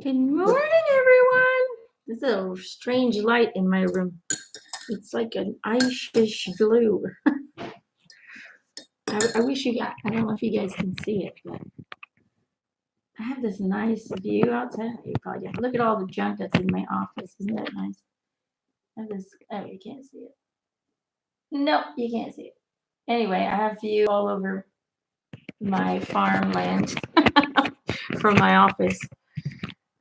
Good morning, everyone. There's a strange light in my room. It's like an ice-ish blue. I wish you got, I don't know if you guys can see it, but I have this nice view outside. You probably can look at all the junk that's in my office. Isn't that nice? I have this, oh, you can't see it. Nope, you can't see it. Anyway, I have view all over my farmland from my office.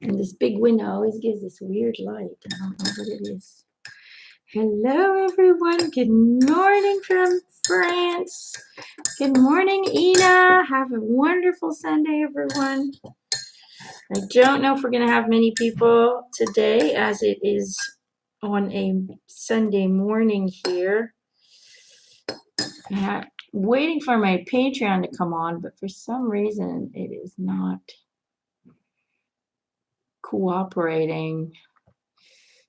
And this big window always gives this weird light. I don't know what it is. Hello, everyone. Good morning from France. Good morning, Ina. Have a wonderful Sunday, everyone. I don't know if we're going to have many people today as it is on a Sunday morning here. I'm waiting for my Patreon to come on, but for some reason it is not cooperating.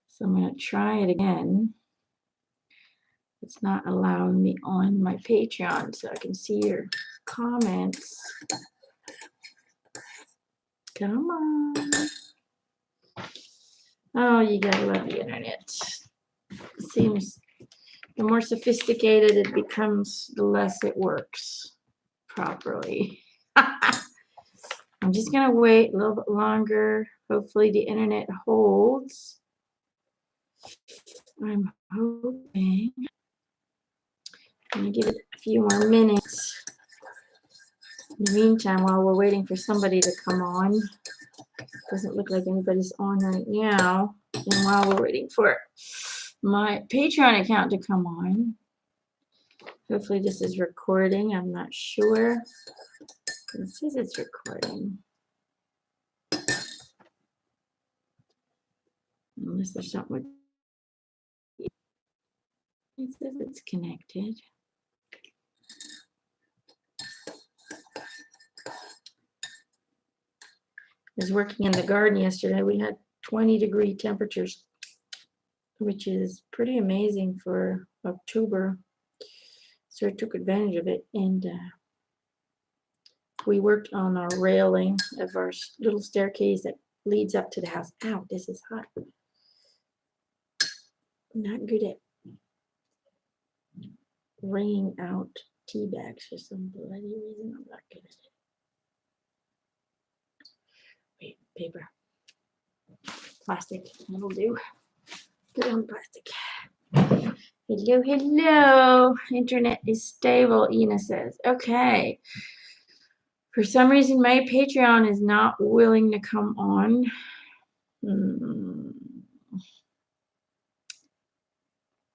So I'm going to try it again. It's not allowing me on my Patreon so I can see your comments. Come on. Oh, you gotta love the internet. It seems the more sophisticated it becomes, the less it works properly. I'm just gonna wait a little bit longer. Hopefully the internet holds. I'm hoping. I'm gonna give it a few more minutes. In the meantime, while we're waiting for somebody to come on, doesn't look like anybody's on right now. And while we're waiting for my Patreon account to come on, hopefully this is recording. I'm not sure. It says it's recording. Unless there's something with it says it's connected. I was working in the garden yesterday. We had 20-degree temperatures, which is pretty amazing for October. So I took advantage of it, and we worked on our railing of our little staircase that leads up to the house. Ow, this is hot. I'm not good at wringing out tea bags for some bloody reason. I'm not good at it. Wait, paper. Plastic, that'll do. Put on plastic. Hello, hello. Internet is stable, Ina says. Okay. For some reason, my Patreon is not willing to come on.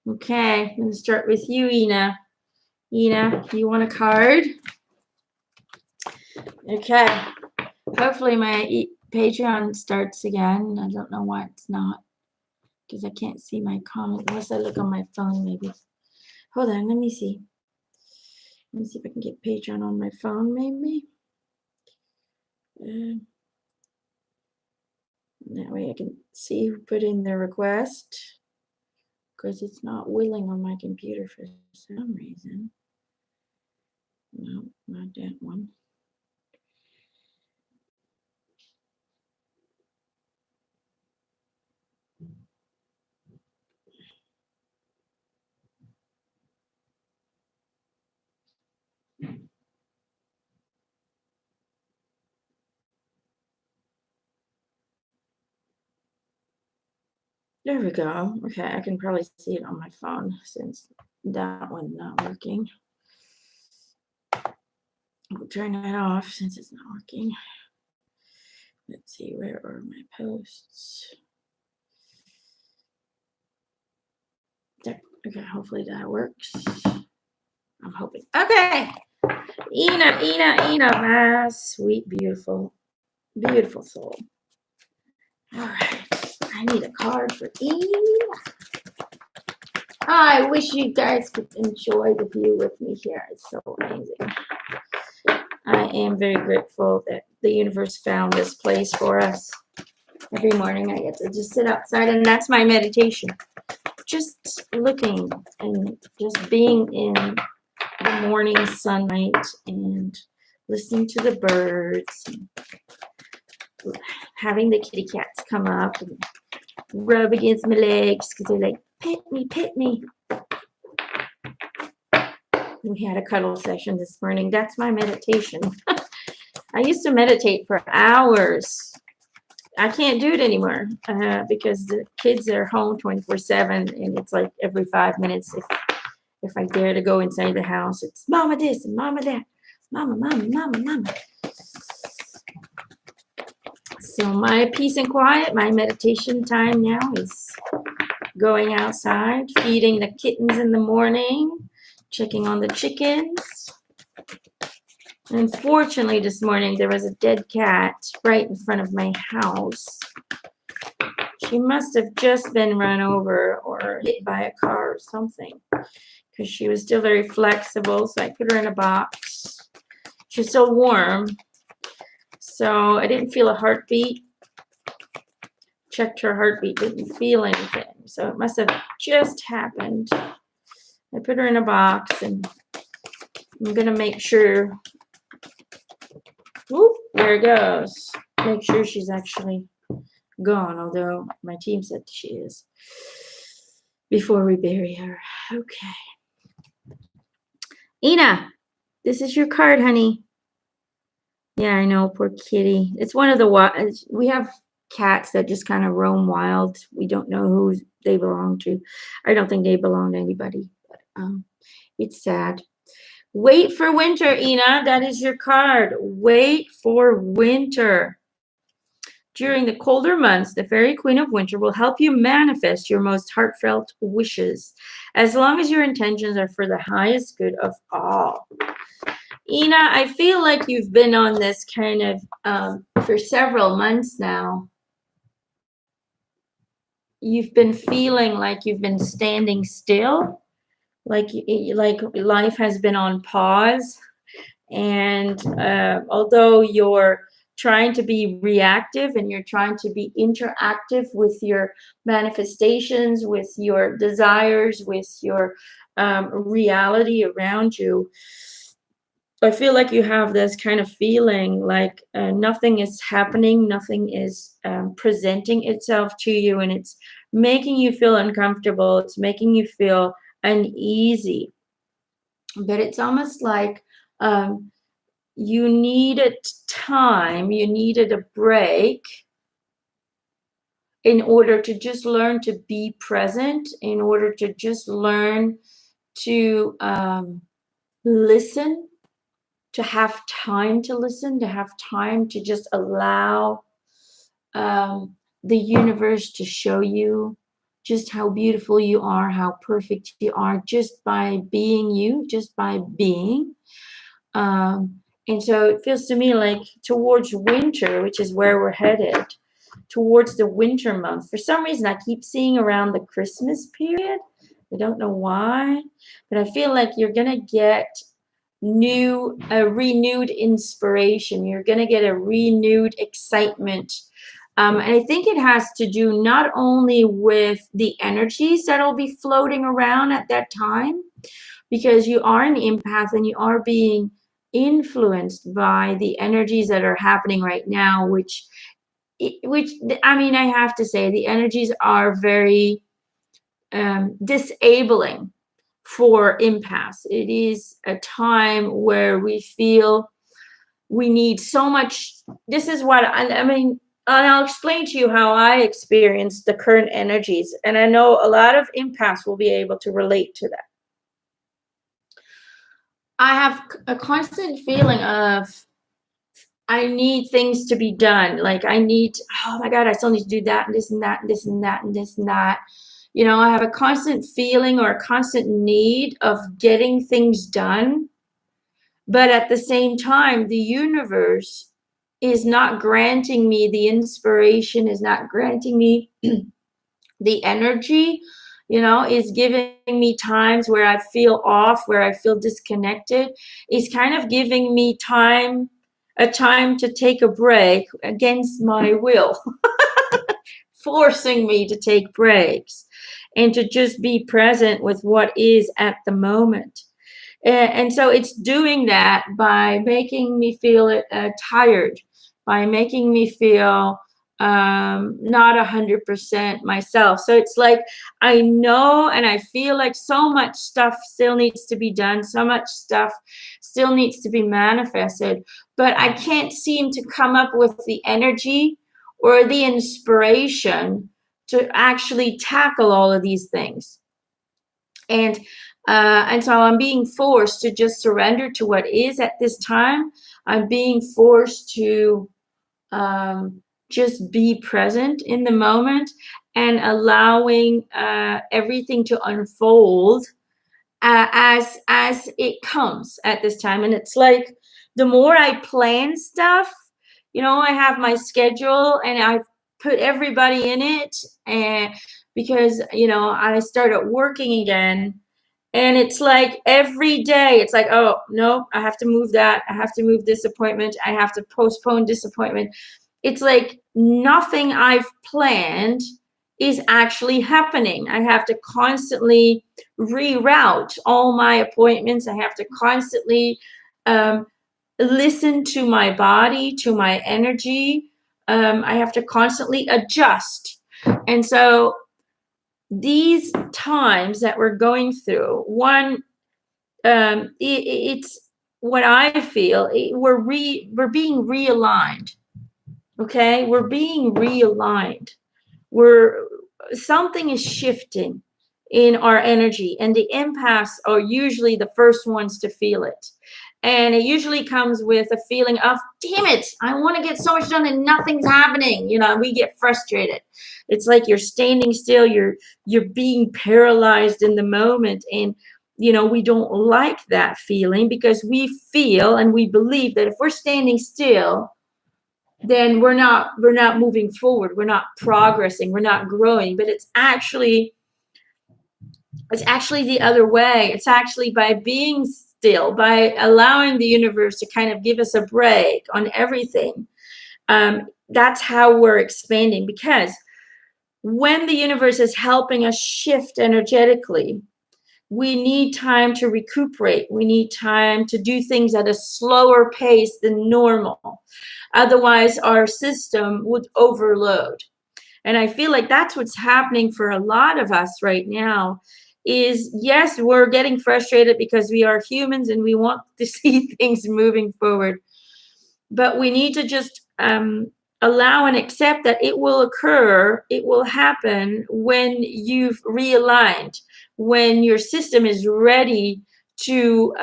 Okay, I'm going to start with you, Ina. Ina, you want a card? Okay. Hopefully my Patreon starts again. I don't know why it's not, because I can't see my comment unless I look on my phone maybe. Hold on, let me see. Let me see if I can get Patreon on my phone maybe. That way I can see who put in their request, because it's not willing on my computer for some reason. No, not that one. There we go. Okay, I can probably see it on my phone since that one's not working. I'll turn that off since it's not working. Let's see, where are my posts? There. Okay, hopefully that works. I'm hoping. Okay. Ina, my sweet, beautiful, beautiful soul. All right. I need a card for Ina. I wish you guys could enjoy the view with me here. It's so amazing. I am very grateful that the universe found this place for us. Every morning I get to just sit outside, and that's my meditation. Just looking and just being in the morning sunlight and listening to the birds. having the kitty cats come up and rub against my legs because they're like, pet me, pet me. We had a cuddle session this morning. That's my meditation. I used to meditate for hours. I can't do it anymore because the kids are home 24/7, and it's like every 5 minutes if I dare to go inside the house, it's mama this and mama that, mama, mama, mama, mama. So my peace and quiet, my meditation time now is going outside, feeding the kittens in the morning, checking on the chickens. Unfortunately, this morning there was a dead cat right in front of my house. She must have just been run over or hit by a car or something because she was still very flexible. So I put her in a box. She's still warm. So I didn't feel a heartbeat. Checked her heartbeat, didn't feel anything. So it must have just happened. I put her in a box and I'm going to make sure. Whoop, there it goes. Make sure she's actually gone, although my team said she is, before we bury her. Okay. Ina, this is your card, honey. Yeah, I know, poor kitty. It's one of the, we have cats that just kind of roam wild. We don't know who they belong to. I don't think they belong to anybody, but it's sad. Wait for winter, Ina. That is your card. Wait for winter. During the colder months, the Fairy Queen of Winter will help you manifest your most heartfelt wishes, as long as your intentions are for the highest good of all. Ina, I feel like you've been on this kind of for several months now. You've been feeling like you've been standing still, like life has been on pause. And although you're trying to be reactive and you're trying to be interactive with your manifestations, with your desires, with your reality around you, I feel like you have this kind of feeling like nothing is happening, nothing is presenting itself to you, and it's making you feel uncomfortable. It's making you feel uneasy. But it's almost like you needed time, you needed a break in order to just learn to be present, in order to just learn to listen, to have time to listen, to have time to just allow the universe to show you just how beautiful you are, how perfect you are, just by being you, just by being. And so it feels to me like towards winter, which is where we're headed, towards the winter month. For some reason, I keep seeing around the Christmas period. I don't know why, but I feel like you're going to get renewed inspiration. You're going to get a renewed excitement. And I think it has to do not only with the energies that'll be floating around at that time, because you are an empath and you are being influenced by the energies that are happening right now, which I mean, I have to say the energies are very disabling for empaths. It is a time where we feel we need so much. This is what I mean, and I'll explain to you how I experience the current energies, and I know a lot of empaths will be able to relate to that. I have a constant feeling of I need things to be done. Like I need, oh my God, I still need to do that and this and that and this and that and this and that. You know, I have a constant feeling or a constant need of getting things done. But at the same time, the universe is not granting me the inspiration, is not granting me the energy, you know, is giving me times where I feel off, where I feel disconnected. It's kind of giving me a time to take a break against my will, forcing me to take breaks and to just be present with what is at the moment. And so it's doing that by making me feel tired, by making me feel not 100% myself. So it's like I know and I feel like so much stuff still needs to be done, so much stuff still needs to be manifested, but I can't seem to come up with the energy or the inspiration to actually tackle all of these things. And so I'm being forced to just surrender to what is at this time. I'm being forced to just be present in the moment and allowing everything to unfold as it comes at this time. And it's like the more I plan stuff, I have my schedule and I put everybody in it, and because I started working again. And it's like every day, it's like, oh, no, I have to move that. I have to move this appointment. I have to postpone this appointment. It's like nothing I've planned is actually happening. I have to constantly reroute all my appointments. I have to constantly listen to my body, to my energy. I have to constantly adjust. And so these times that we're going through, one, it's what I feel. We're being realigned. Okay, we're being realigned. We're Something is shifting in our energy, and the empaths are usually the first ones to feel it. And it usually comes with a feeling of, damn it, I want to get so much done and nothing's happening. We get frustrated. It's like you're standing still, you're being paralyzed in the moment. And we don't like that feeling, because we feel and we believe that if we're standing still, then we're not moving forward, we're not progressing, we're not growing. But it's actually the other way. It's actually by being still, by allowing the universe to kind of give us a break on everything. That's how we're expanding, because when the universe is helping us shift energetically, we need time to recuperate. We need time to do things at a slower pace than normal. Otherwise, our system would overload. And I feel like that's what's happening for a lot of us right now. Is, yes, we're getting frustrated because we are humans and we want to see things moving forward. But we need to just allow and accept that it will occur, it will happen when you've realigned, when your system is ready to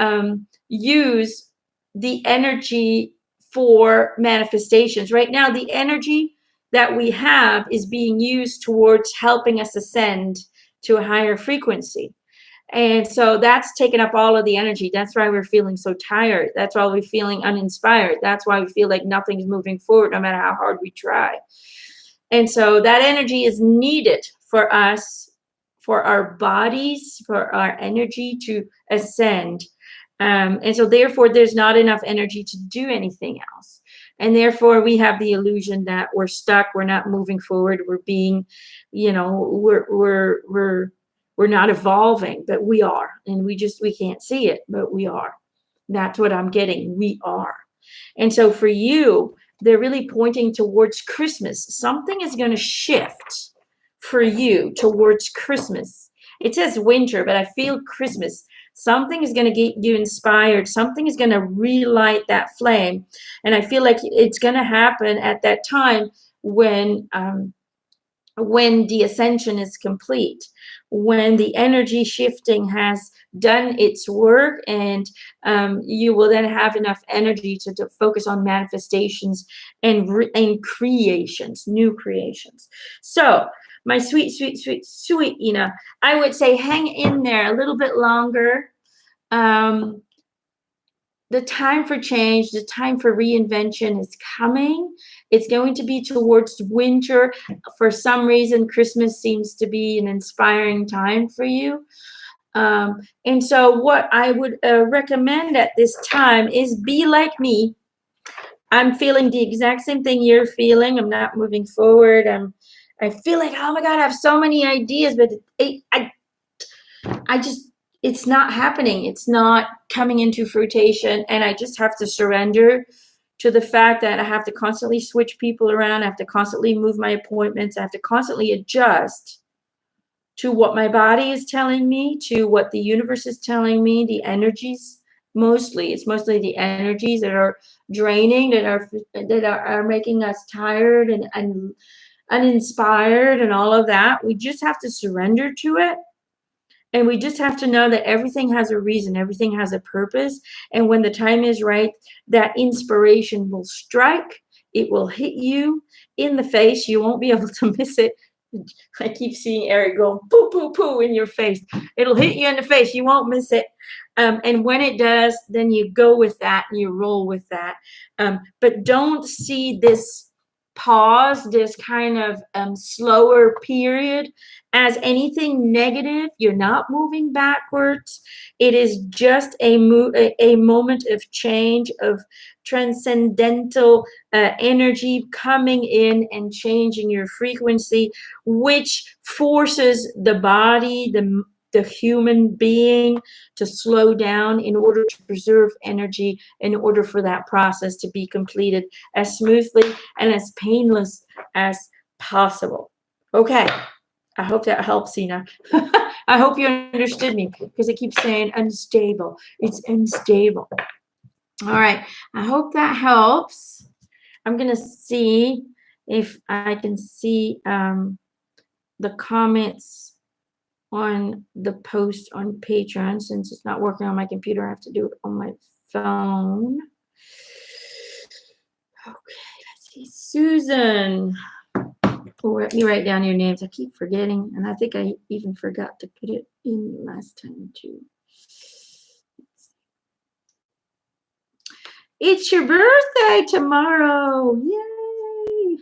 use the energy for manifestations. Right now, the energy that we have is being used towards helping us ascend to a higher frequency. And so that's taken up all of the energy. That's why we're feeling so tired. That's why we're feeling uninspired. That's why we feel like nothing's moving forward, no matter how hard we try. And so that energy is needed for us, for our bodies, for our energy to ascend. And so therefore, there's not enough energy to do anything else. And therefore, we have the illusion that we're stuck. We're not moving forward. We're being, we're not evolving, but we are. And we can't see it, but we are. That's what I'm getting. We are. And so for you, they're really pointing towards Christmas. Something is going to shift for you towards Christmas. It says winter, but I feel Christmas. Something is going to get you inspired. Something is going to relight that flame. And I feel like it's going to happen at that time when the ascension is complete, when the energy shifting has done its work, and you will then have enough energy to focus on manifestations and creations, new creations. So my sweet, sweet, sweet, sweet Ina, I would say hang in there a little bit longer. The time for change, the time for reinvention is coming. It's going to be towards winter. For some reason, Christmas seems to be an inspiring time for you. And so what I would recommend at this time is be like me. I'm feeling the exact same thing you're feeling. I'm not moving forward. I feel like, oh my God, I have so many ideas, but it's not happening. It's not coming into fruition. And I just have to surrender to the fact that I have to constantly switch people around. I have to constantly move my appointments. I have to constantly adjust to what my body is telling me, to what the universe is telling me, the energies. It's mostly the energies that are draining, that are making us tired and uninspired and all of that. We just have to surrender to it. And we just have to know that everything has a reason, everything has a purpose. And when the time is right, that inspiration will strike. It will hit you in the face. You won't be able to miss it. I keep seeing Eric go poo, poo, poo in your face. It'll hit you in the face. You won't miss it. And when it does, then you go with that and you roll with that. But don't see this pause, this kind of slower period as anything negative. You're not moving backwards. It is just a moment of change, of transcendental energy coming in and changing your frequency, which forces the body, the human being, to slow down in order to preserve energy, in order for that process to be completed as smoothly and as painless as possible. Okay, I hope that helps, Sina. I hope you understood me, because it keeps saying unstable. It's unstable. All right, I hope that helps. I'm going to see if I can see the comments on the post on Patreon. Since it's not working on my computer, I have to do it on my phone. Okay, let's see. Susan. Oh, let me write down your names. I keep forgetting, and I think I even forgot to put it in last time too. It's your birthday tomorrow. Yay!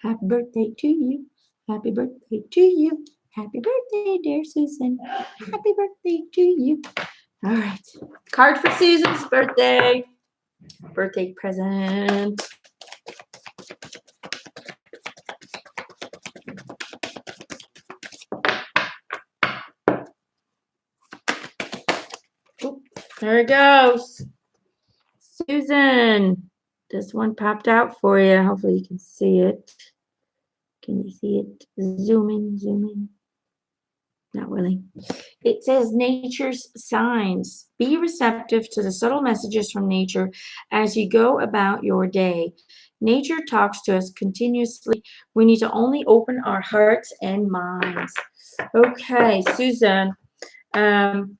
Happy birthday to you. Happy birthday to you. Happy birthday, dear Susan. Happy birthday to you. All right. Card for Susan's birthday. Birthday present. Oop, there it goes. Susan, this one popped out for you. Hopefully you can see it. Can you see it? Zoom in, zoom in. Not really. It says nature's signs. Be receptive to the subtle messages from nature as you go about your day. Nature talks to us continuously. We need to only open our hearts and minds. Okay, Susan. The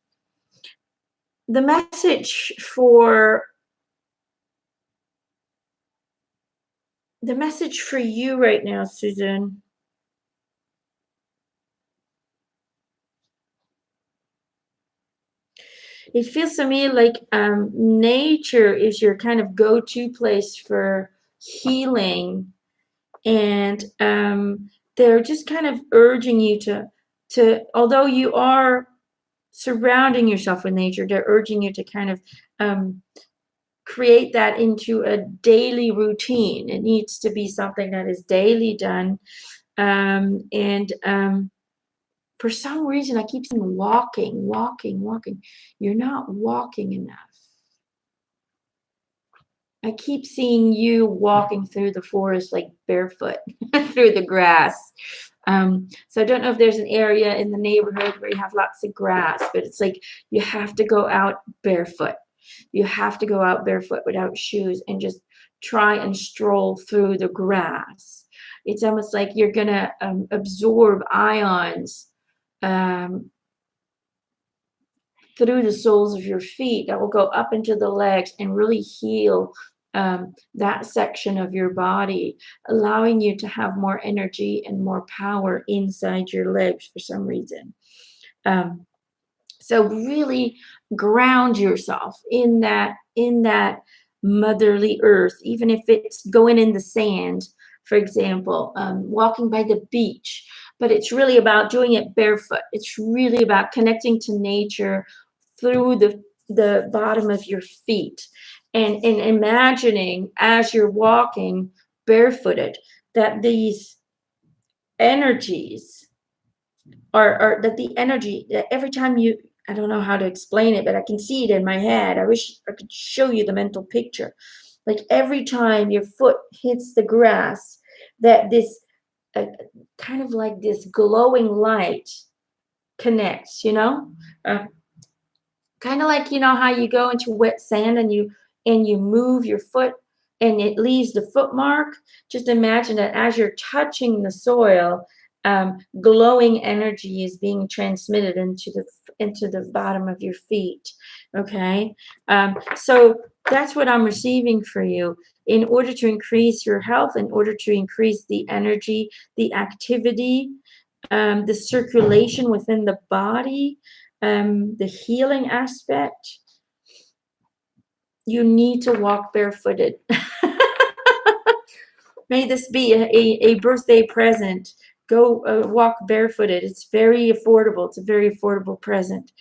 message for you right now, Susan. It feels to me like nature is your kind of go-to place for healing, and they're just kind of urging you to, although you are surrounding yourself with nature, they're urging you to kind of create that into a daily routine. It needs to be something that is daily done, and for some reason, I keep saying walking, walking, walking. You're not walking enough. I keep seeing you walking through the forest like barefoot through the grass. So I don't know if there's an area in the neighborhood where you have lots of grass, but it's like you have to go out barefoot. You have to go out barefoot without shoes and just try and stroll through the grass. It's almost like you're going to absorb ions through the soles of your feet that will go up into the legs and really heal that section of your body, allowing you to have more energy and more power inside your legs for some reason. So really ground yourself in that motherly earth, even if it's going in the sand, for example, walking by the beach. But it's really about doing it barefoot. It's really about connecting to nature through the bottom of your feet, and imagining as you're walking barefooted that these energies are that the energy that every time you I don't know how to explain it, but I can see it in my head. I wish I could show you the mental picture. Like every time your foot hits the grass, that this uh, kind of like this glowing light connects, Uh, kind of like how you go into wet sand and you move your foot and it leaves the foot mark. Just imagine that as you're touching the soil, glowing energy is being transmitted into the bottom of your feet. Okay, so that's what I'm receiving for you. In order to increase your health, in order to increase the energy, the activity, the circulation within the body, the healing aspect, you need to walk barefooted. May this be a birthday present. Go walk barefooted. It's very affordable. It's a very affordable present.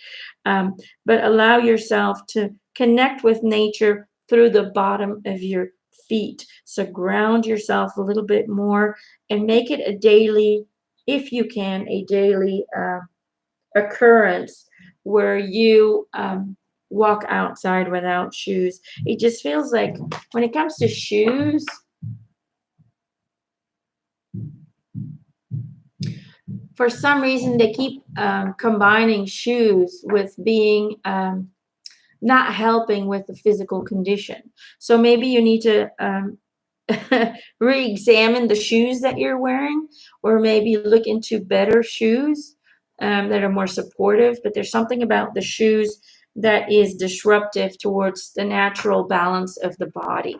But allow yourself to connect with nature through the bottom of your feet. So ground yourself a little bit more and make it a daily, if you can, a daily occurrence where you walk outside without shoes. It just feels like when it comes to shoes, for some reason they keep combining shoes with being not helping with the physical condition. So maybe you need to re-examine the shoes that you're wearing, or maybe look into better shoes that are more supportive. But there's something about the shoes that is disruptive towards the natural balance of the body,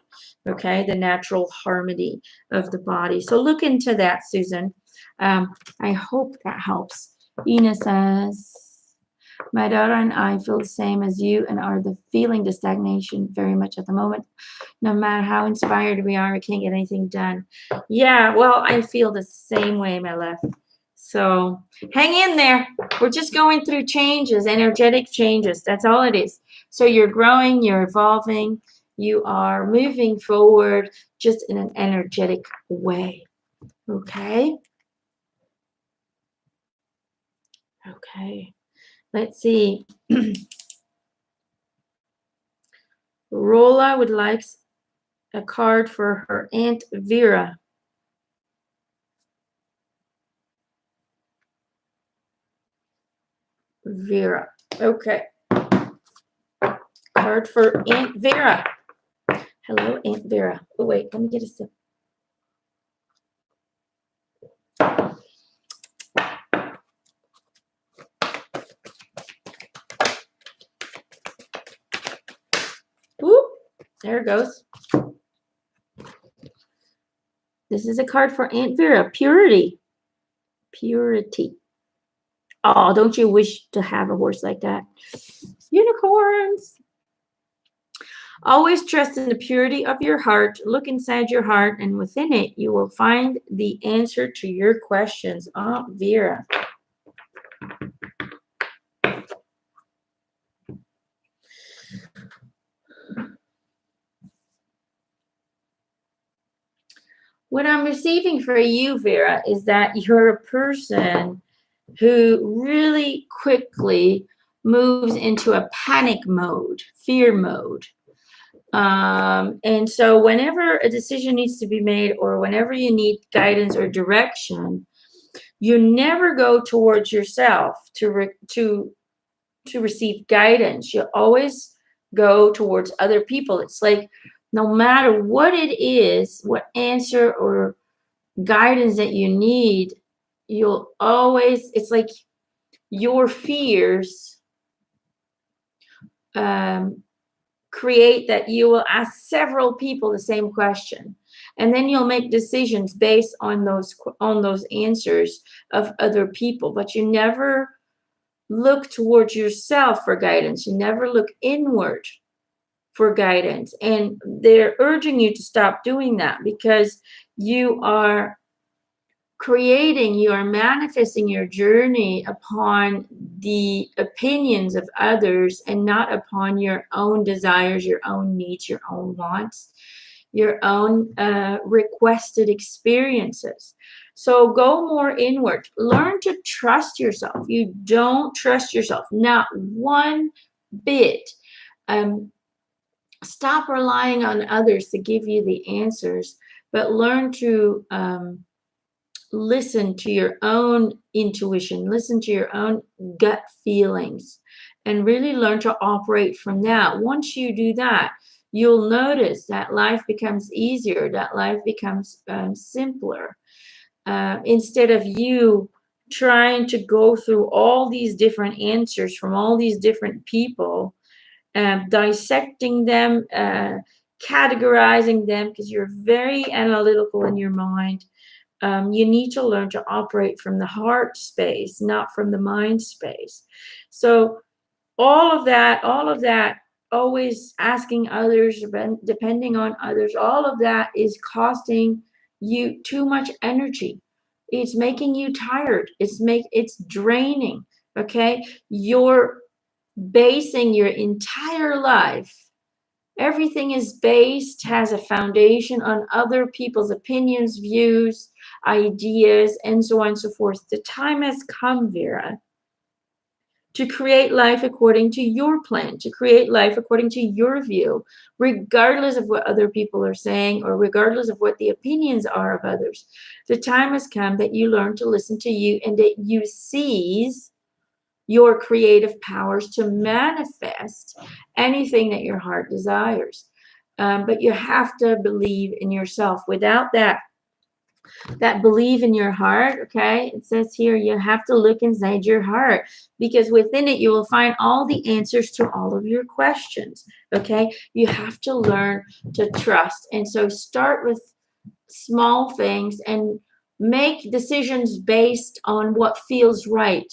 okay, the natural harmony of the body. So look into that, Susan. I hope that helps. Ina says, my daughter and I feel the same as you and are feeling the stagnation very much at the moment. No matter how inspired we are, we can't get anything done. Yeah, well, I feel the same way, my love. So hang in there. We're just going through changes, energetic changes. That's all it is. So you're growing, you're evolving, you are moving forward just in an energetic way. Okay? Okay. Let's see. Rola would like a card for her Aunt Vera. Vera. Okay. Card for Aunt Vera. Hello, Aunt Vera. Oh, wait. Let me get a sip. Whoop. There it goes. This is a card for Aunt Vera. Purity. Purity. Oh, don't you wish to have a horse like that? Unicorns. Always trust in the purity of your heart. Look inside your heart, and within it, you will find the answer to your questions. Aunt Vera. What I'm receiving for you, Vera, is that you're a person who really quickly moves into a panic mode, fear mode. And so whenever a decision needs to be made or whenever you need guidance or direction, you never go towards yourself to receive guidance. You always go towards other people. It's like no matter what it is, what answer or guidance that you need, you'll always, it's like your fears create that you will ask several people the same question, and then you'll make decisions based on those answers of other people, but you never look towards yourself for guidance. You never look inward for guidance, and they're urging you to stop doing that because you are manifesting your journey upon the opinions of others and not upon your own desires, your own needs, your own wants. your own requested experiences. So go more inward. Learn to trust yourself. You don't trust yourself, not one bit. Stop relying on others to give you the answers, but learn to listen to your own intuition, listen to your own gut feelings, and really learn to operate from that. Once you do that, you'll notice that life becomes easier, that life becomes simpler. Instead of you trying to go through all these different answers from all these different people, dissecting them, categorizing them, because you're very analytical in your mind. You need to learn to operate from the heart space, not from the mind space. So all of that, always asking others, depending on others, all of that is costing you too much energy. It's making you tired. It's draining. Okay, you're basing your entire life. Everything is based, has a foundation on other people's opinions, views, ideas, and so on and so forth. The time has come, Vera, to create life according to your plan, to create life according to your view, regardless of what other people are saying or regardless of what the opinions are of others. The time has come that you learn to listen to you and that you seize your creative powers to manifest anything that your heart desires. But you have to believe in yourself. Without that belief in your heart, okay, it says here you have to look inside your heart, because within it you will find all the answers to all of your questions. Okay, you have to learn to trust. And so start with small things and make decisions based on what feels right,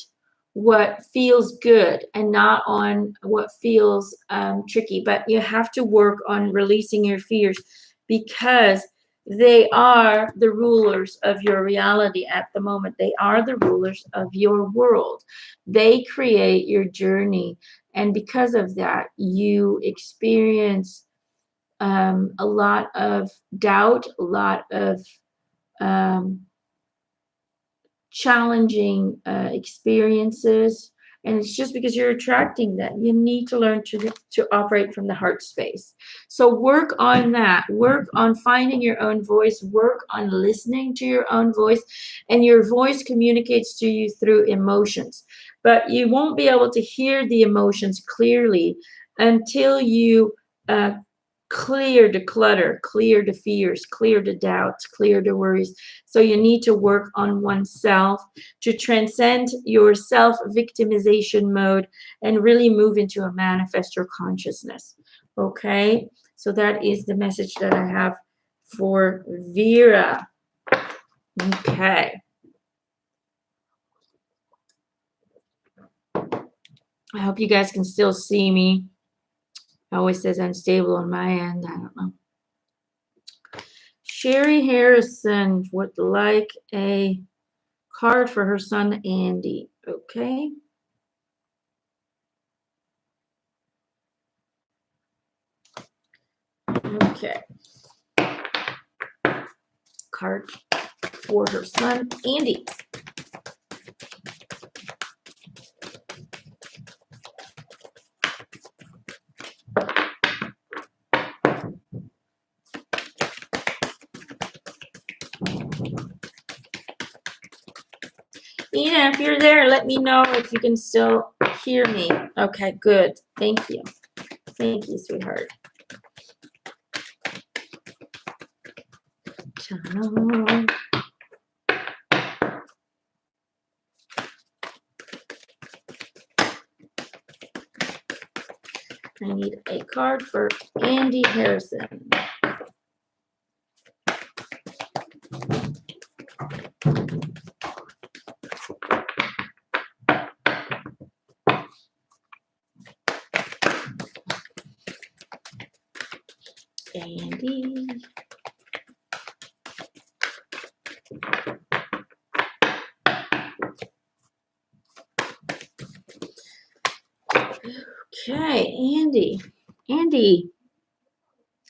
what feels good, and not on what feels tricky. But you have to work on releasing your fears, because they are the rulers of your reality at the moment. They are the rulers of your world. They create your journey. And because of that, you experience a lot of doubt, a lot of challenging experiences, and it's just because you're attracting them. You need to learn to operate from the heart space. So work on that. Work on finding your own voice. Work on listening to your own voice, and your voice communicates to you through emotions. But you won't be able to hear the emotions clearly until you clear the clutter, clear the fears, clear the doubts, clear the worries. So you need to work on oneself to transcend your self-victimization mode and really move into a manifestor consciousness. Okay, so that is the message that I have for Vera. Okay. I hope you guys can still see me. It always says unstable on my end. I don't know. Sherry Harrison would like a card for her son, Andy. Okay. Okay. Card for her son, Andy. Ina, if you're there, let me know if you can still hear me. Okay, good. Thank you. Thank you, sweetheart. Ta-da. I need a card for Andy Harrison. Andy. Okay, Andy. Andy,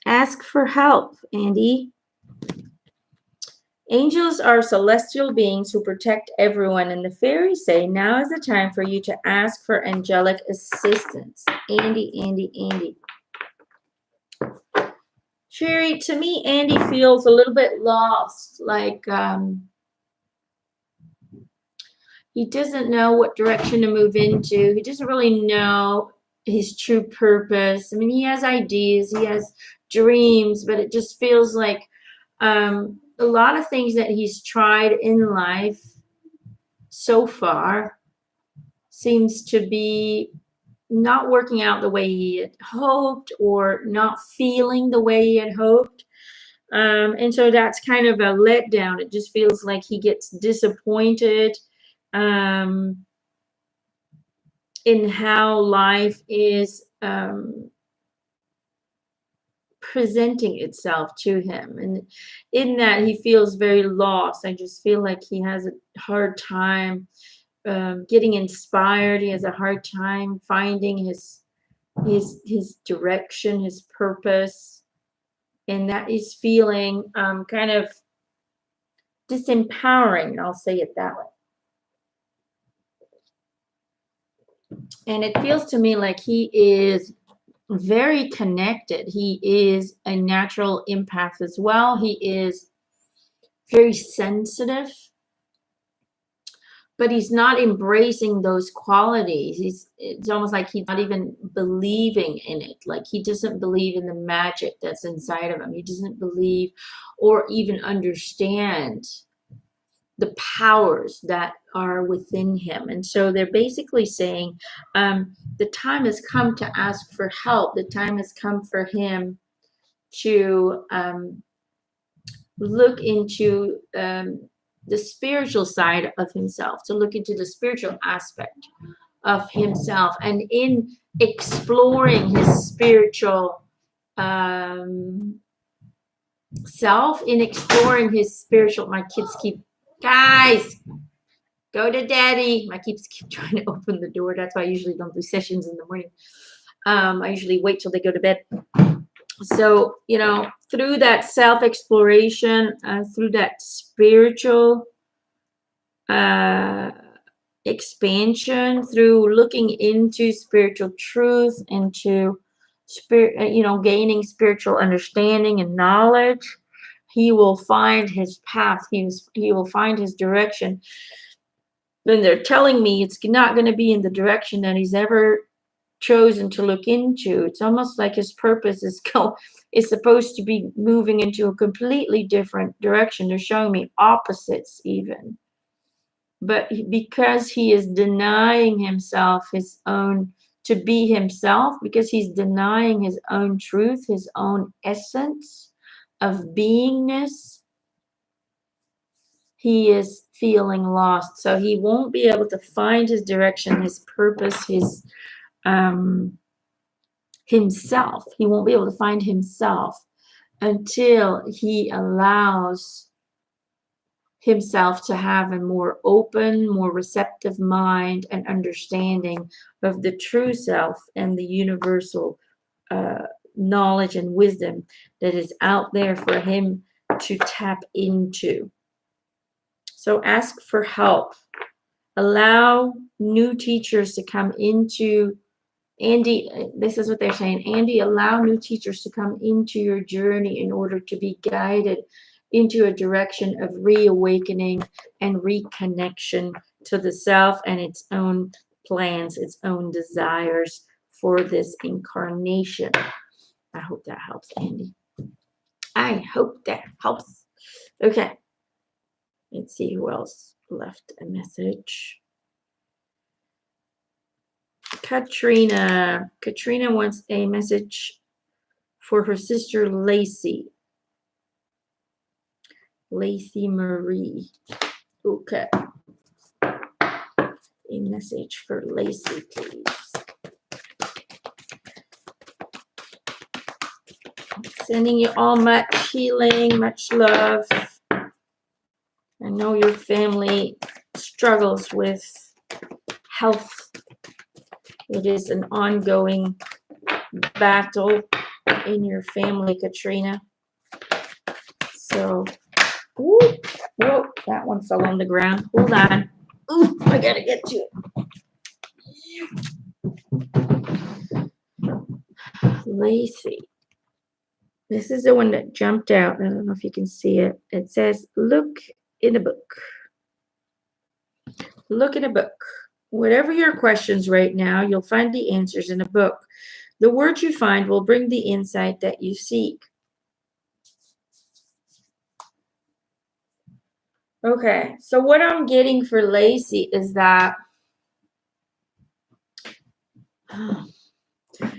as Ask for help, Andy. Angels are celestial beings who protect everyone, and the fairies say now is the time for you to ask for angelic assistance. Andy. Sherry, to me, Andy feels a little bit lost, like he doesn't know what direction to move into. He doesn't really know his true purpose. I mean, he has ideas, he has dreams, but it just feels like a lot of things that he's tried in life so far seems to be not working out the way he had hoped, or not feeling the way he had hoped. And so that's kind of a letdown. It just feels like he gets disappointed in how life is presenting itself to him, and in that he feels very lost. I just feel like he has a hard time getting inspired. He has a hard time finding his direction, his purpose, and that is feeling kind of disempowering. I'll say it that way. And it feels to me like he is very connected. He is a natural empath as well. He is very sensitive, but he's not embracing those qualities. It's almost like he's not even believing in it. Like he doesn't believe in the magic that's inside of him. He doesn't believe or even understand the powers that are within him. And so they're basically saying the time has come to ask for help. The time has come for him to look into the spiritual side of himself, to look into the spiritual aspect of himself. And in exploring his spiritual self, in exploring his spiritual, my kids keep, guys, go to daddy. My kids keep trying to open the door. That's why I usually don't do sessions in the morning. I usually wait till they go to bed. So, you know, through that self-exploration, through that spiritual expansion, through looking into spiritual truth, into spirit, gaining spiritual understanding and knowledge, he will find his path. He will find his direction. Then they're telling me it's not going to be in the direction that he's ever chosen to look into. It's almost like his purpose is supposed to be moving into a completely different direction. They're showing me opposites even. But because he is denying himself his own, to be himself, because he's denying his own truth, his own essence of beingness, he is feeling lost. So he won't be able to find his direction, his purpose, his himself. He won't be able to find himself until he allows himself to have a more open, more receptive mind and understanding of the true self and the universal knowledge and wisdom that is out there for him to tap into. So ask for help. Allow new teachers to come into Andy. This is what they're saying. Andy, allow new teachers to come into your journey in order to be guided into a direction of reawakening and reconnection to the self and its own plans, its own desires for this incarnation. I hope that helps, Andy. I hope that helps. Okay. Let's see who else left a message. Katrina. Katrina wants a message for her sister Lacey. Lacey Marie. Okay. A message for Lacey, please. Sending you all much healing, much love. I know your family struggles with health. It is an ongoing battle. in your family, Katrina. So, ooh, whoa, that one fell on the ground. Hold on. Ooh, I gotta get to it. Lacey. This is the one that jumped out. I don't know if you can see it. It says, look in a book. Look in a book. Whatever your questions right now, you'll find the answers in a book. The words you find will bring the insight that you seek. Okay, so what I'm getting for Lacey is that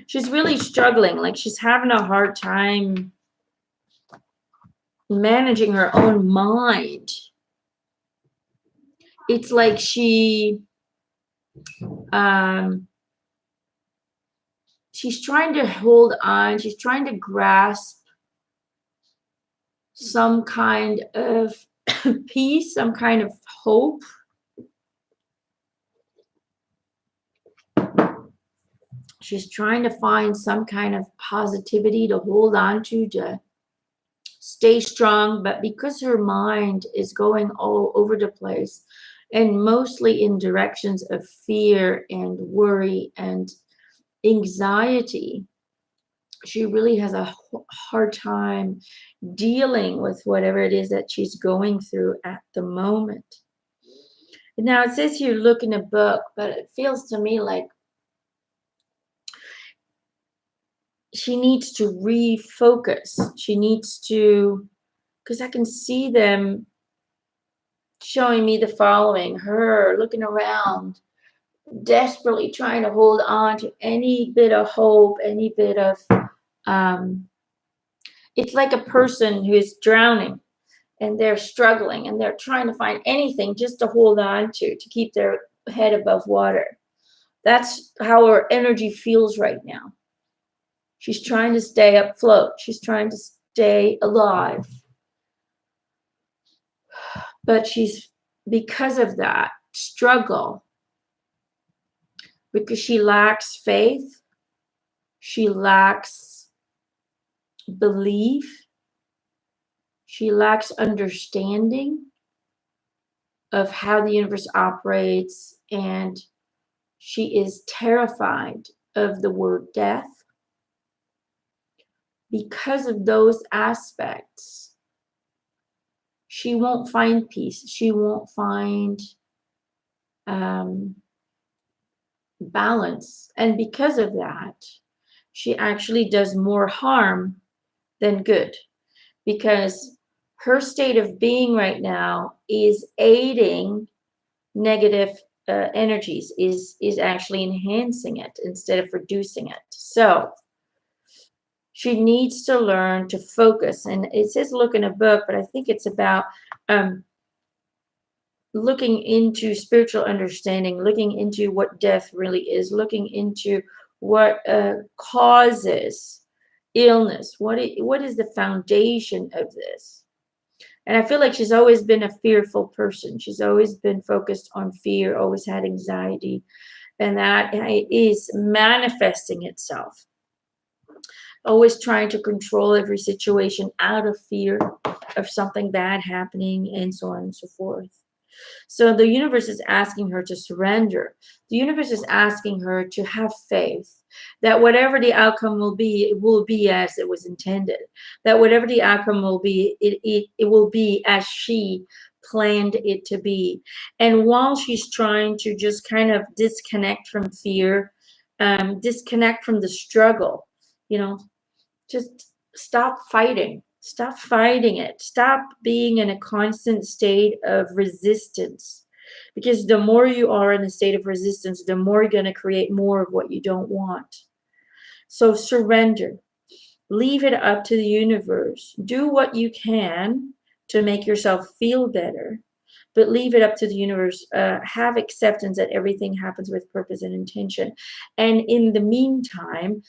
she's really struggling. Like she's having a hard time managing her own mind. It's like she's trying to hold on. She's trying to grasp some kind of peace, some kind of hope. She's trying to find some kind of positivity to hold on to stay strong. But because her mind is going all over the place and mostly in directions of fear and worry and anxiety, she really has a hard time dealing with whatever it is that she's going through at the moment. Now it says here, look in a book, but it feels to me like she needs to refocus. She needs to, because I can see them showing me the following: her looking around, desperately trying to hold on to any bit of hope, any bit of, it's like a person who is drowning and they're struggling and they're trying to find anything just to hold on to keep their head above water. That's how her energy feels right now. She's trying to stay afloat. She's trying to stay alive. But she's, because of that struggle, because she lacks faith, she lacks belief, she lacks understanding of how the universe operates, and she is terrified of the word death. Because of those aspects, she won't find peace. She won't find balance. And because of that, she actually does more harm than good, because her state of being right now is aiding negative energies, is actually enhancing it instead of reducing it. So she needs to learn to focus. And it says look in a book, but I think it's about looking into spiritual understanding, looking into what death really is, looking into what causes illness, what is the foundation of this. And I feel like she's always been a fearful person. She's always been focused on fear, always had anxiety, and that is manifesting itself. Always trying to control every situation out of fear of something bad happening, and so on and so forth. So the universe is asking her to surrender. The universe is asking her to have faith that whatever the outcome will be, it will be as it was intended. That whatever the outcome will be, it will be as she planned it to be. And while she's trying to just kind of disconnect from fear, disconnect from the struggle, just stop fighting. Stop fighting it. Stop being in a constant state of resistance. Because the more you are in a state of resistance, the more you're going to create more of what you don't want. So surrender. Leave it up to the universe. Do what you can to make yourself feel better, but leave it up to the universe. Have acceptance that everything happens with purpose and intention. And in the meantime,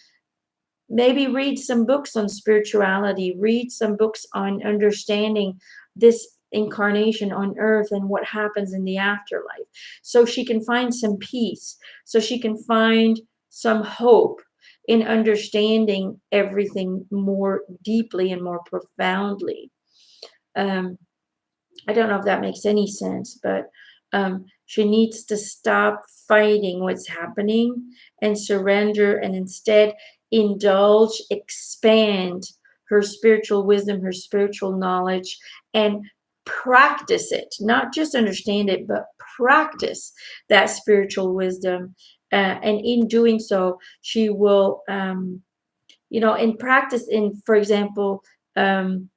maybe read some books on spirituality, read some books on understanding this incarnation on earth and what happens in the afterlife, so she can find some peace, so she can find some hope in understanding everything more deeply and more profoundly. I don't know if that makes any sense, but she needs to stop fighting what's happening and surrender and instead indulge, expand her spiritual wisdom, her spiritual knowledge, and practice it. Not just understand it, but practice that spiritual wisdom. And in doing so, she will, in practice, for example, um,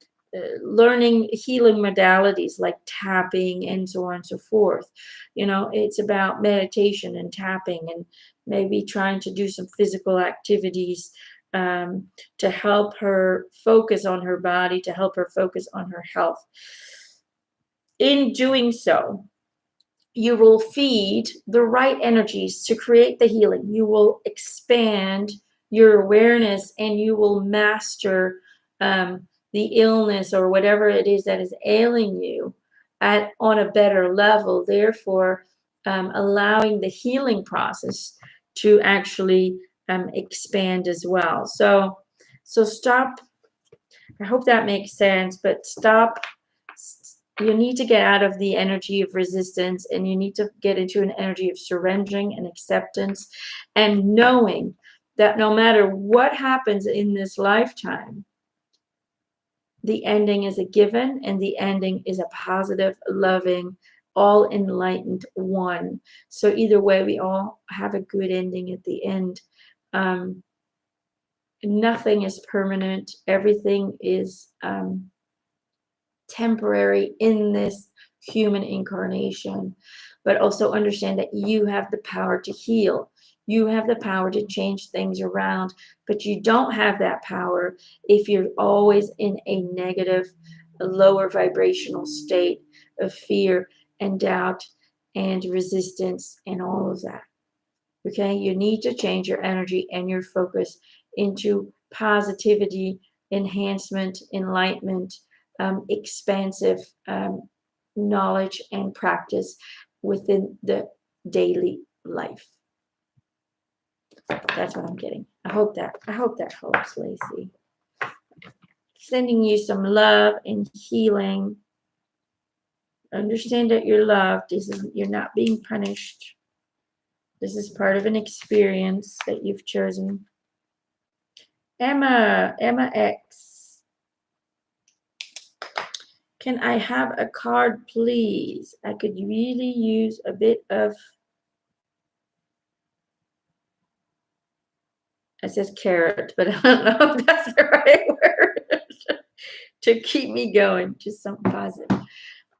learning healing modalities like tapping and so on and so forth. It's about meditation and tapping and maybe trying to do some physical activities to help her focus on her body, to help her focus on her health. In doing so, you will feed the right energies to create the healing. You will expand your awareness and you will master the illness or whatever it is that is ailing you on a better level, therefore allowing the healing process to actually expand as well. So stop. I hope that makes sense, but stop. You need to get out of the energy of resistance and you need to get into an energy of surrendering and acceptance and knowing that no matter what happens in this lifetime, the ending is a given and the ending is a positive, loving, all enlightened one. So either way, we all have a good ending at the end. Nothing is permanent. Everything is temporary in this human incarnation, but also understand that you have the power to heal. You have the power to change things around, but you don't have that power if you're always in a negative, lower vibrational state of fear and doubt and resistance and all of that. Okay, you need to change your energy and your focus into positivity, enhancement, enlightenment, expansive knowledge and practice within the daily life. That's what I'm getting. I hope that helps, Lacey. Sending you some love and healing. Understand that you're loved. You're not being punished. This is part of an experience that you've chosen. Emma X. Can I have a card, please? I could really use a bit of, it says carrot, but I don't know if that's the right word to keep me going. Just something positive.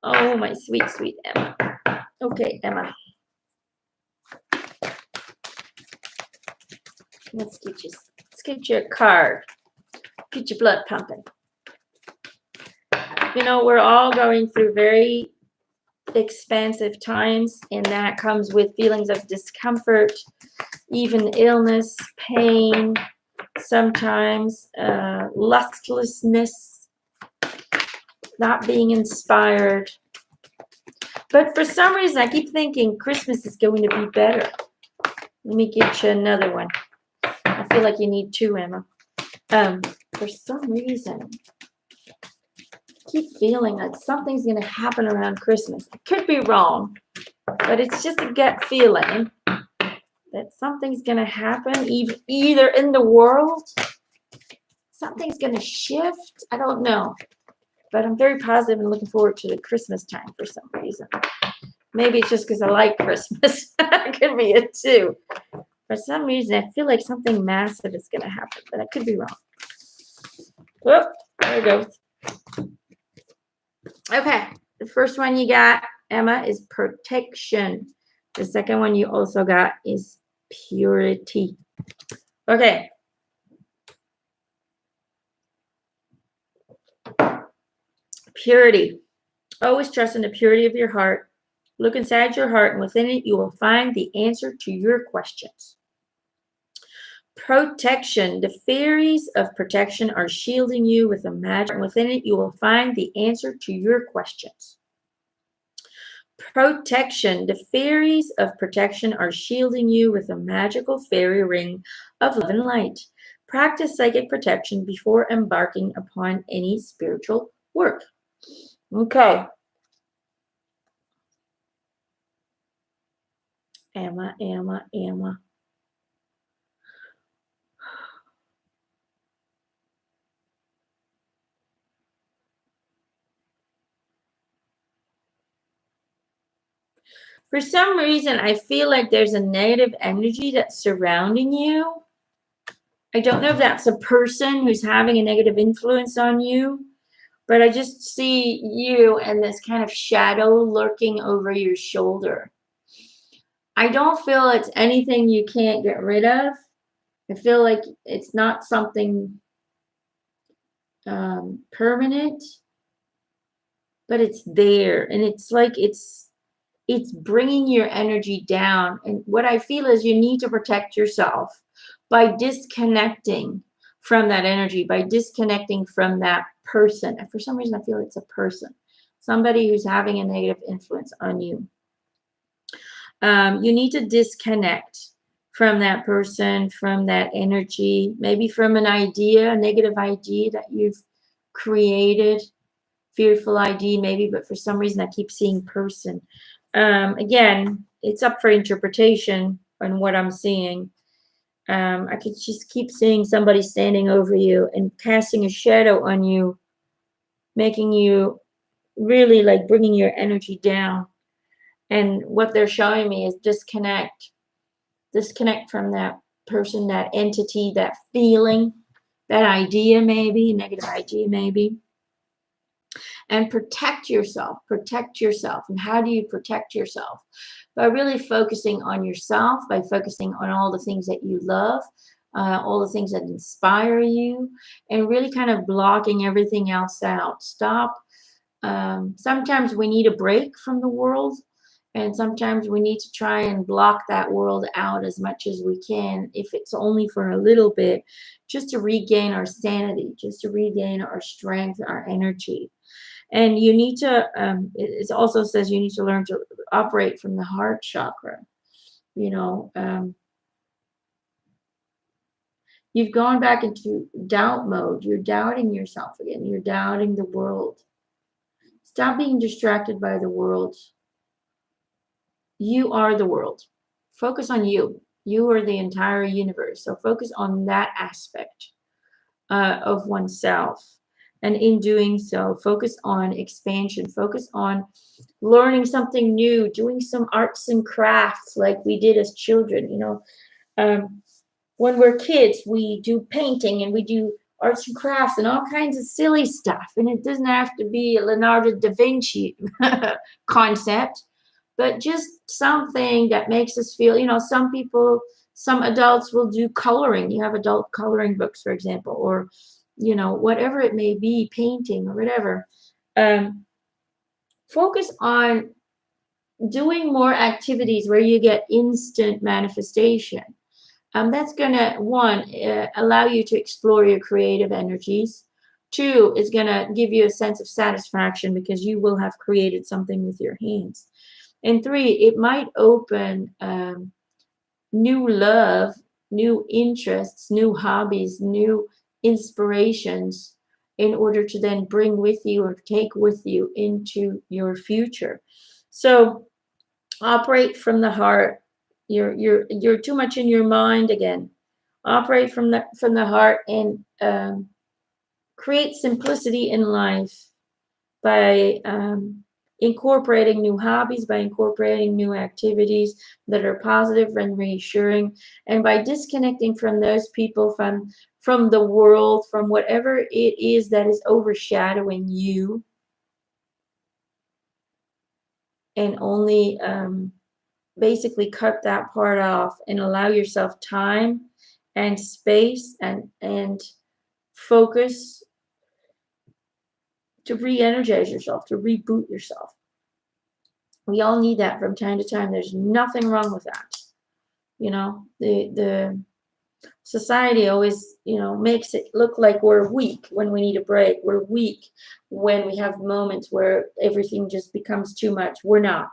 Oh, my sweet, sweet Emma. Okay, Emma. Let's get you a card. Get your blood pumping. We're all going through very expansive times, and that comes with feelings of discomfort, even illness, pain, sometimes lustlessness, not being inspired. But for some reason, I keep thinking Christmas is going to be better. Let me get you another one. I feel like you need two, Emma. For some reason, I keep feeling like something's going to happen around Christmas. I could be wrong, but it's just a gut feeling that something's going to happen, either in the world, something's going to shift. I don't know, but I'm very positive and looking forward to the Christmas time for some reason. Maybe it's just because I like Christmas. That could be it too. For some reason, I feel like something massive is going to happen, but I could be wrong. Whoop, there it goes. Okay, the first one you got, Emma, is protection. The second one you also got is purity. Okay. Purity. Always trust in the purity of your heart. Look inside your heart, and within it, you will find the answer to your questions. Protection. The fairies of protection are shielding you with a magic, and within it, you will find the answer to your questions. Protection. The fairies of protection are shielding you with a magical fairy ring of love and light. Practice psychic protection before embarking upon any spiritual work. Okay. Emma. For some reason, I feel like there's a negative energy that's surrounding you. I don't know if that's a person who's having a negative influence on you, but I just see you and this kind of shadow lurking over your shoulder. I don't feel it's anything you can't get rid of. I feel like it's not something permanent, but it's there, and it's like it's bringing your energy down. And what I feel is you need to protect yourself by disconnecting from that energy, by disconnecting from that person. And for some reason, I feel it's a person, somebody who's having a negative influence on you. You need to disconnect from that person, from that energy, maybe from an idea, a negative idea that you've created, fearful idea maybe, but for some reason I keep seeing person. Again, it's up for interpretation on what I'm seeing. I could just keep seeing somebody standing over you and casting a shadow on you, making you really like bringing your energy down. And what they're showing me is disconnect from that person, that entity, that feeling, that idea, maybe negative idea, maybe. And protect yourself. And how do you protect yourself? By really focusing on yourself, by focusing on all the things that you love, all the things that inspire you, and really kind of blocking everything else out. Stop. Sometimes we need a break from the world, and sometimes we need to try and block that world out as much as we can, if it's only for a little bit, just to regain our sanity, just to regain our strength, our energy. And you need to, it also says you need to learn to operate from the heart chakra. You know, you've gone back into doubt mode. You're doubting yourself again. You're doubting the world. Stop being distracted by the world. You are the world. Focus on you. You are the entire universe. So focus on that aspect of oneself. And in doing so, focus on expansion. Focus on learning something new, doing some arts and crafts like we did as children. You know, when we're kids, we do painting and we do arts and crafts and all kinds of silly stuff. And it doesn't have to be a Leonardo da Vinci concept, but just something that makes us feel, you know, some adults will do coloring. You have adult coloring books, for example, or, you know, whatever it may be, painting or whatever. Focus on doing more activities where you get instant manifestation. That's going to, one, allow you to explore your creative energies. Two, it's going to give you a sense of satisfaction because you will have created something with your hands. And three, it might open new love, new interests, new hobbies, new inspirations in order to then bring with you or take with you into your future. So operate from the heart. You're too much in your mind again. Operate from the heart and create simplicity in life by incorporating new hobbies, by incorporating new activities that are positive and reassuring, and by disconnecting from those people, from the world, from whatever it is that is overshadowing you, and only basically cut that part off and allow yourself time and space and focus to re-energize yourself, to reboot yourself. We all need that from time to time. There's nothing wrong with that. You know, the society always, you know, makes it look like we're weak when we need a break. We're weak when we have moments where everything just becomes too much. We're not.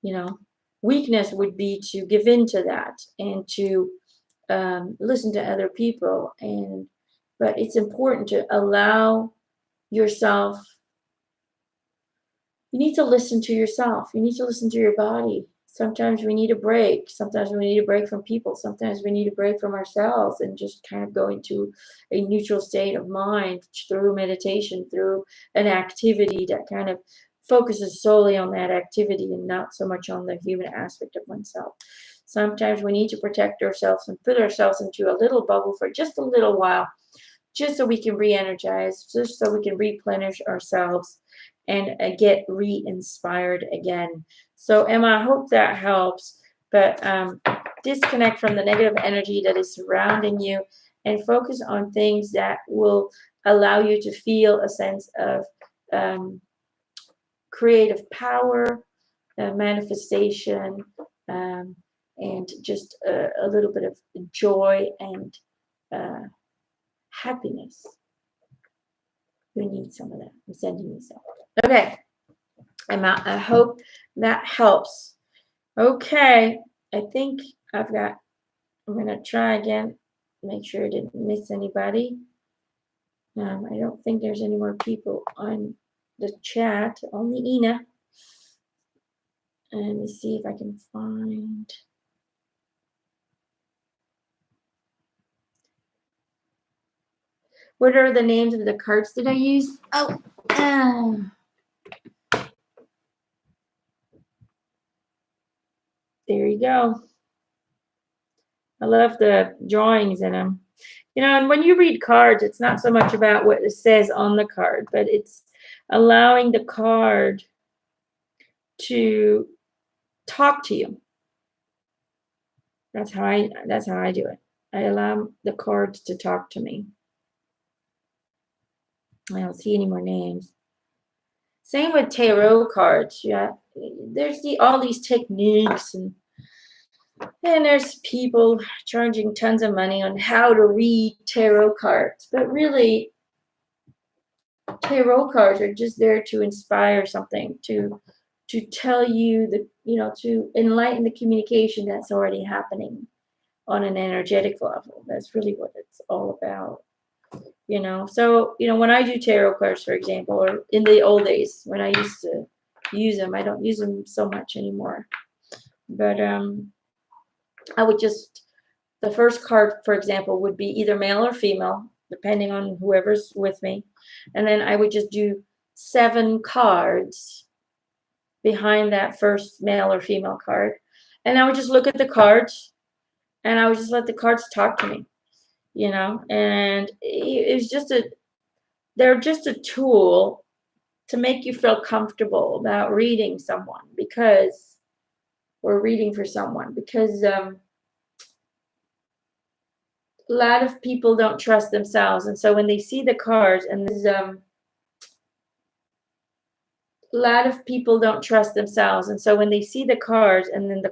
You know, weakness would be to give in to that and to listen to other people. But it's important to allow yourself. You need to listen to yourself. You need to listen to your body. Sometimes we need a break. Sometimes we need a break from people. Sometimes we need a break from ourselves and just kind of go into a neutral state of mind through meditation, through an activity that kind of focuses solely on that activity and not so much on the human aspect of oneself. Sometimes we need to protect ourselves and put ourselves into a little bubble for just a little while, just so we can re-energize, just so we can replenish ourselves and get re-inspired again. So Emma, I hope that helps. But disconnect from the negative energy that is surrounding you and focus on things that will allow you to feel a sense of creative power, manifestation, and just a little bit of joy and happiness. We need some of that. I'm sending you some. Okay. I hope that helps. Okay. I think I'm going to try again. Make sure I didn't miss anybody. I don't think there's any more people on the chat. Only Ina. And let me see if I can find. What are the names of the cards that I use? Oh, there you go. I love the drawings in them. And when you read cards, it's not so much about what it says on the card, but it's allowing the card to talk to you. That's how I do it. I allow the cards to talk to me. I don't see any more names. Same with tarot cards. Yeah, there's all these techniques and there's people charging tons of money on how to read tarot cards, but really tarot cards are just there to inspire something, to tell you to enlighten the communication that's already happening on an energetic level. That's really what it's all about. So when I do tarot cards, for example, or in the old days when I used to use them, I don't use them so much anymore. But I would just, the first card, for example, would be either male or female, depending on whoever's with me. And then I would just do 7 cards behind that first male or female card. And I would just look at the cards and I would just let the cards talk to me, and it's they're just a tool to make you feel comfortable about reading someone, because we're reading for someone, because a lot of people don't trust themselves. And so when they see the cards, and this a lot of people don't trust themselves. And so when they see the cards and then the